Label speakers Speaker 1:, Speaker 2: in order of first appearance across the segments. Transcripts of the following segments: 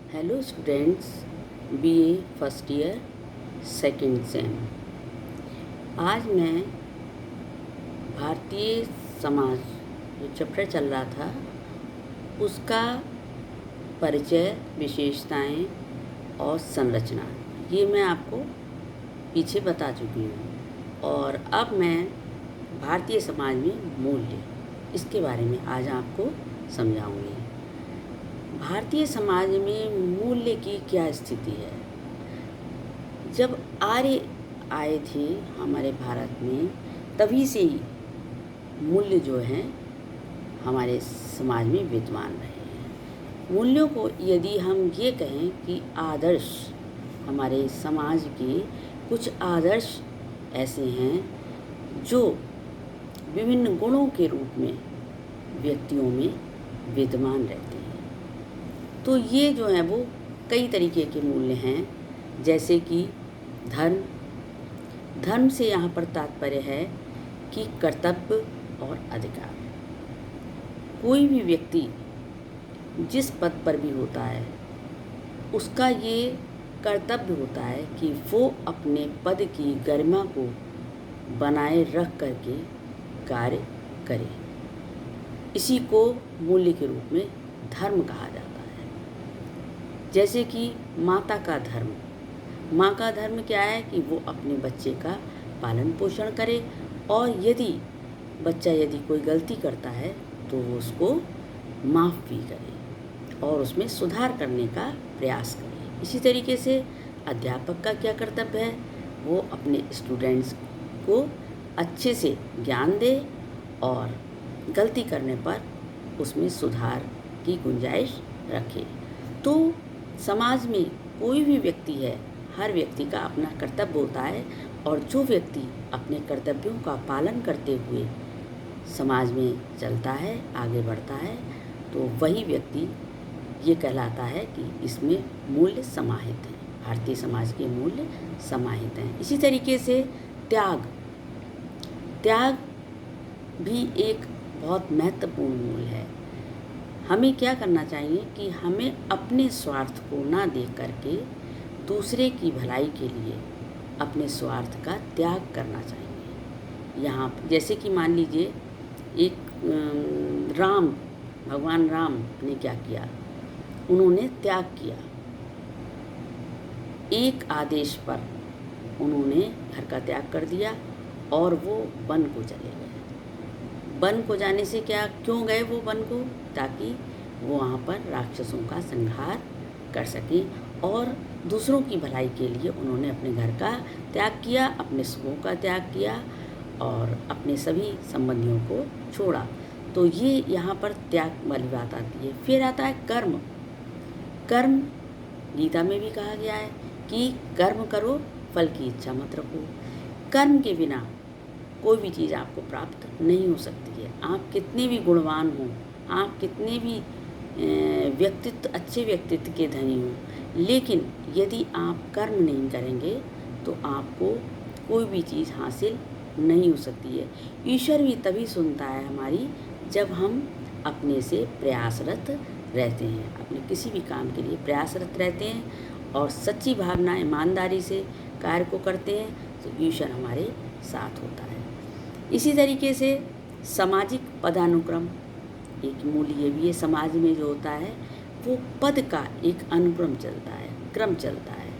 Speaker 1: Hello students, BA first year second same. आज मैं भारतीय समाज जो चैप्टर चल रहा था उसका परिचय, विशेषताएं और संरचना ये मैं आपको पीछे बता चुकी हूँ। और अब मैं भारतीय समाज में मूल्य इसके बारे में आज आपको समझाऊंगी। भारतीय समाज में मूल्य की क्या स्थिति है। जब आर्य आए थे हमारे भारत में, तभी से ही मूल्य जो हैं हमारे समाज में विद्यमान रहे हैं। मूल्यों को यदि हम ये कहें कि आदर्श, हमारे समाज के कुछ आदर्श ऐसे हैं जो विभिन्न गुणों के रूप में व्यक्तियों में विद्यमान रहते हैं। तो ये जो है वो कई तरीके के मूल्य हैं, जैसे कि धर्म से यहाँ पर तात्पर्य है कि कर्तव्य और अधिकार। कोई भी व्यक्ति जिस पद पर भी होता है उसका ये कर्तव्य होता है कि वो अपने पद की गरिमा को बनाए रख करके कार्य करे। इसी को मूल्य के रूप में धर्म कहा जाता है। जैसे कि माता का धर्म, माँ का धर्म क्या है कि वो अपने बच्चे का पालन पोषण करे, और यदि बच्चा कोई गलती करता है तो वो उसको माफ़ भी करे और उसमें सुधार करने का प्रयास करे। इसी तरीके से अध्यापक का क्या कर्तव्य है, वो अपने स्टूडेंट्स को अच्छे से ज्ञान दे और गलती करने पर उसमें सुधार की गुंजाइश रखे। तो समाज में कोई भी व्यक्ति है, हर व्यक्ति का अपना कर्तव्य होता है, और जो व्यक्ति अपने कर्तव्यों का पालन करते हुए समाज में चलता है, आगे बढ़ता है, तो वही व्यक्ति ये कहलाता है कि इसमें मूल्य समाहित हैं, भारतीय समाज के मूल्य समाहित हैं। इसी तरीके से त्याग भी एक बहुत महत्वपूर्ण मूल्य है। हमें क्या करना चाहिए कि हमें अपने स्वार्थ को ना देख करके दूसरे की भलाई के लिए अपने स्वार्थ का त्याग करना चाहिए। यहाँ जैसे कि मान लीजिए एक भगवान राम ने क्या किया, उन्होंने त्याग किया। एक आदेश पर उन्होंने घर का त्याग कर दिया और वो वन को चले गए। वन को जाने से क्यों गए वो वन को, ताकि वो वहाँ पर राक्षसों का संहार कर सकें, और दूसरों की भलाई के लिए उन्होंने अपने घर का त्याग किया, अपने सुखों का त्याग किया और अपने सभी संबंधियों को छोड़ा। तो ये यहाँ पर त्याग वाली बात आती है। फिर आता है कर्म गीता में भी कहा गया है कि कर्म करो, फल की इच्छा मत रखो। कर्म के बिना कोई भी चीज़ आपको प्राप्त नहीं हो सकती है। आप कितने भी गुणवान हों, आप कितने भी अच्छे व्यक्तित्व के धनी हों, लेकिन यदि आप कर्म नहीं करेंगे तो आपको कोई भी चीज़ हासिल नहीं हो सकती है। ईश्वर भी तभी सुनता है हमारी, जब हम अपने से प्रयासरत रहते हैं, अपने किसी भी काम के लिए प्रयासरत रहते हैं और सच्ची भावना, ईमानदारी से कार्य को करते हैं, तो ईश्वर हमारे साथ होता है। इसी तरीके से सामाजिक पदानुक्रम एक मूल्य ये भी है। समाज में जो होता है वो पद का एक अनुक्रम चलता है, क्रम चलता है।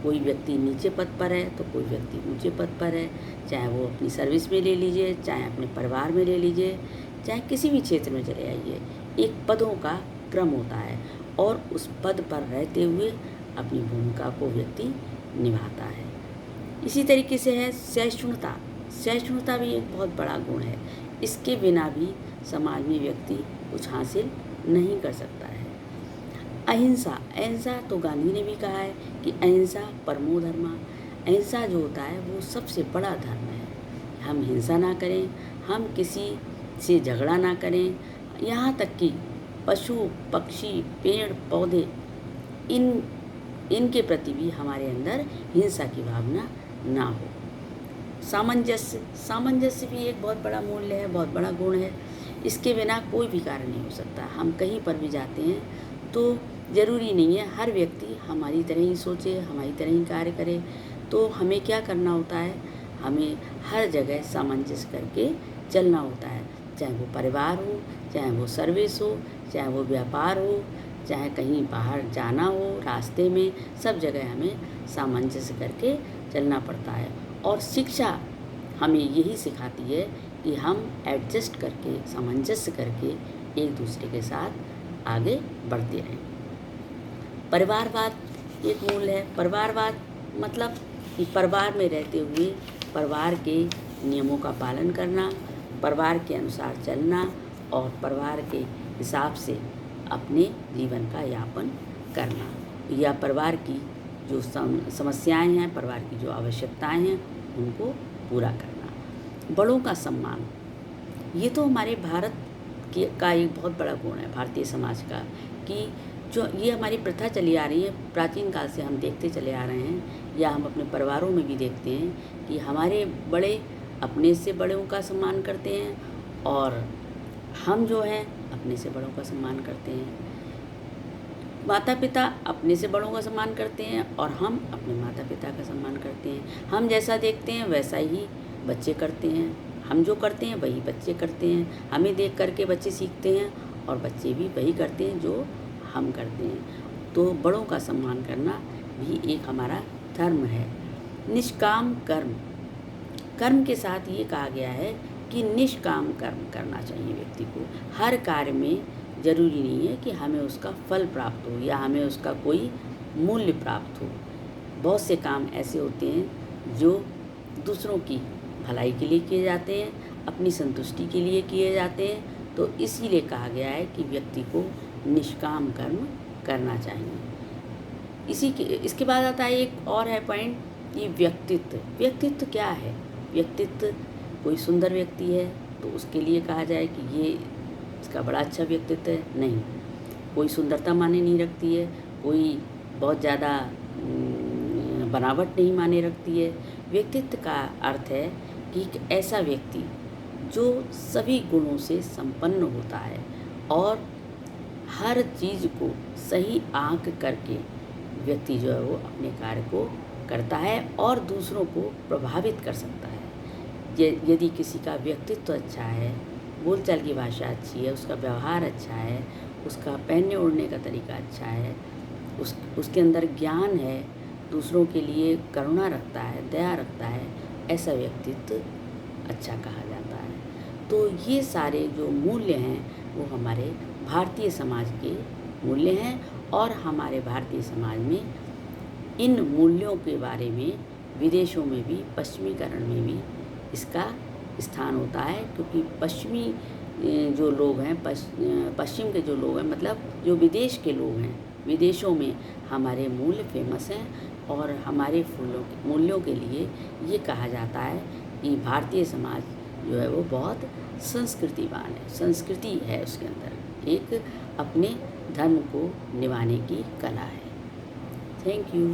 Speaker 1: कोई व्यक्ति नीचे पद पर है तो कोई व्यक्ति ऊंचे पद पर है, चाहे वो अपनी सर्विस में ले लीजिए, चाहे अपने परिवार में ले लीजिए, चाहे किसी भी क्षेत्र में चले आइए, एक पदों का क्रम होता है और उस पद पर रहते हुए अपनी भूमिका को व्यक्ति निभाता है। इसी तरीके से है सहिष्णुता भी एक बहुत बड़ा गुण है। इसके बिना भी समाज में व्यक्ति कुछ हासिल नहीं कर सकता है। अहिंसा तो गांधी ने भी कहा है कि अहिंसा परमो धर्मा। अहिंसा जो होता है वो सबसे बड़ा धर्म है। हम हिंसा ना करें, हम किसी से झगड़ा ना करें, यहाँ तक कि पशु पक्षी पेड़ पौधे इनके प्रति भी हमारे अंदर हिंसा की भावना ना हो। सामंजस्य भी एक बहुत बड़ा मूल्य है, बहुत बड़ा गुण है। इसके बिना कोई भी कार्य नहीं हो सकता। हम कहीं पर भी जाते हैं तो ज़रूरी नहीं है हर व्यक्ति हमारी तरह ही सोचे, हमारी तरह ही कार्य करे। तो हमें क्या करना होता है, हमें हर जगह सामंजस्य करके चलना होता है, चाहे वो परिवार हो, चाहे वो सर्विस हो, चाहे वो व्यापार हो, चाहे कहीं बाहर जाना हो, रास्ते में, सब जगह हमें सामंजस्य करके चलना पड़ता है। और शिक्षा हमें यही सिखाती है कि हम एडजस्ट करके, सामंजस्य करके एक दूसरे के साथ आगे बढ़ते रहें। परिवारवाद एक मूल है। परिवारवाद मतलब कि परिवार में रहते हुए परिवार के नियमों का पालन करना, परिवार के अनुसार चलना और परिवार के हिसाब से अपने जीवन का यापन करना, या परिवार की जो समस्याएं हैं, परिवार की जो आवश्यकताएं हैं, उनको पूरा करना। बड़ों का सम्मान, ये तो हमारे भारत का एक बहुत बड़ा गुण है, भारतीय समाज का, कि जो ये हमारी प्रथा चली आ रही है, प्राचीन काल से हम देखते चले आ रहे हैं, या हम अपने परिवारों में भी देखते हैं कि हमारे बड़े अपने से बड़ों का सम्मान करते हैं और हम जो हैं अपने से बड़ों का सम्मान करते हैं। माता पिता अपने से बड़ों का सम्मान करते हैं और हम अपने माता पिता का सम्मान करते हैं। हम जैसा देखते हैं वैसा ही बच्चे करते हैं, हम जो करते हैं वही बच्चे करते हैं। हमें देख करके बच्चे सीखते हैं और बच्चे भी वही करते हैं जो हम करते हैं। तो बड़ों का सम्मान करना भी एक हमारा धर्म है। निष्काम कर्म, कर्म के साथ ये कहा गया है कि निष्काम कर्म करना चाहिए व्यक्ति को। हर कार्य में ज़रूरी नहीं है कि हमें उसका फल प्राप्त हो या हमें उसका कोई मूल्य प्राप्त हो। बहुत से काम ऐसे होते हैं जो दूसरों की भलाई के लिए किए जाते हैं, अपनी संतुष्टि के लिए किए जाते हैं। तो इसीलिए कहा गया है कि व्यक्ति को निष्काम कर्म करना चाहिए। इसके बाद आता है एक और है पॉइंट कि व्यक्तित्व। व्यक्तित्व क्या है? व्यक्तित्व, कोई सुंदर व्यक्ति है तो उसके लिए कहा जाए कि ये इसका बड़ा अच्छा व्यक्तित्व है, नहीं। कोई सुंदरता माने नहीं रखती है, कोई बहुत ज़्यादा बनावट नहीं माने रखती है। व्यक्तित्व का अर्थ है कि एक ऐसा व्यक्ति जो सभी गुणों से संपन्न होता है और हर चीज़ को सही आंक करके व्यक्ति जो है वो अपने कार्य को करता है और दूसरों को प्रभावित कर सकता है। यदि किसी का व्यक्तित्व अच्छा है, बोलचाल की भाषा अच्छी है, उसका व्यवहार अच्छा है, उसका पहनने ओढ़ने का तरीका अच्छा है, उसके अंदर ज्ञान है, दूसरों के लिए करुणा रखता है, दया रखता है, ऐसा व्यक्तित्व अच्छा कहा जाता है। तो ये सारे जो मूल्य हैं वो हमारे भारतीय समाज के मूल्य हैं और हमारे भारतीय समाज में इन मूल्यों के बारे में विदेशों में भी, पश्चिमीकरण में भी इसका स्थान होता है, क्योंकि पश्चिमी जो लोग हैं, पश्चिम के जो लोग हैं, मतलब जो विदेश के लोग हैं, विदेशों में हमारे मूल्य फेमस हैं और हमारे मूल्यों के लिए ये कहा जाता है कि भारतीय समाज जो है वो बहुत संस्कृतिवान है, संस्कृति है उसके अंदर, एक अपने धर्म को निभाने की कला है। Thank you.